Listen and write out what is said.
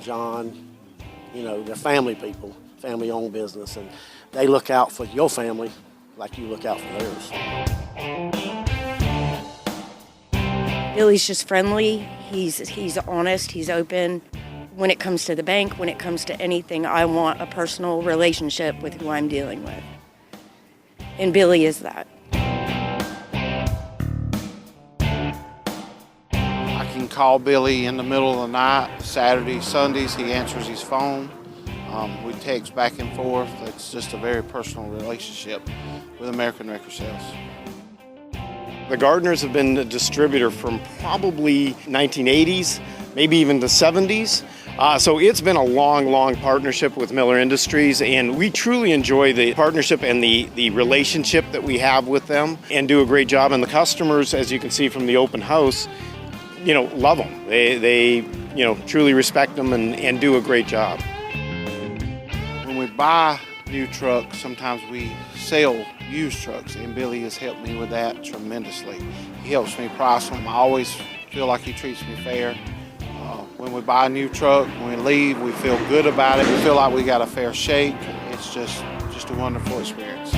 and John, you know, they're family people, family-owned business, and they look out for your family like you look out for theirs. Billy's just friendly. He's honest. He's open. When it comes to the bank, when it comes to anything, I want a personal relationship with who I'm dealing with. And Billy is that. I can call Billy in the middle of the night, Saturdays, Sundays, he answers his phone. We text back and forth. It's just a very personal relationship with American Record Sales. The Gardners have been a distributor from probably 1980s, maybe even the 70s. So it's been a long partnership with Miller Industries, and we truly enjoy the partnership and the relationship that we have with them and do a great job. And the customers, as you can see from the open house, you know, love them. They you know, truly respect them and do a great job. When we buy new trucks, sometimes we sell used trucks, and Billy has helped me with that tremendously. He helps me price them. I always feel like he treats me fair. When we buy a new truck, when we leave, we feel good about it. We feel like we got a fair shake. It's just a wonderful experience.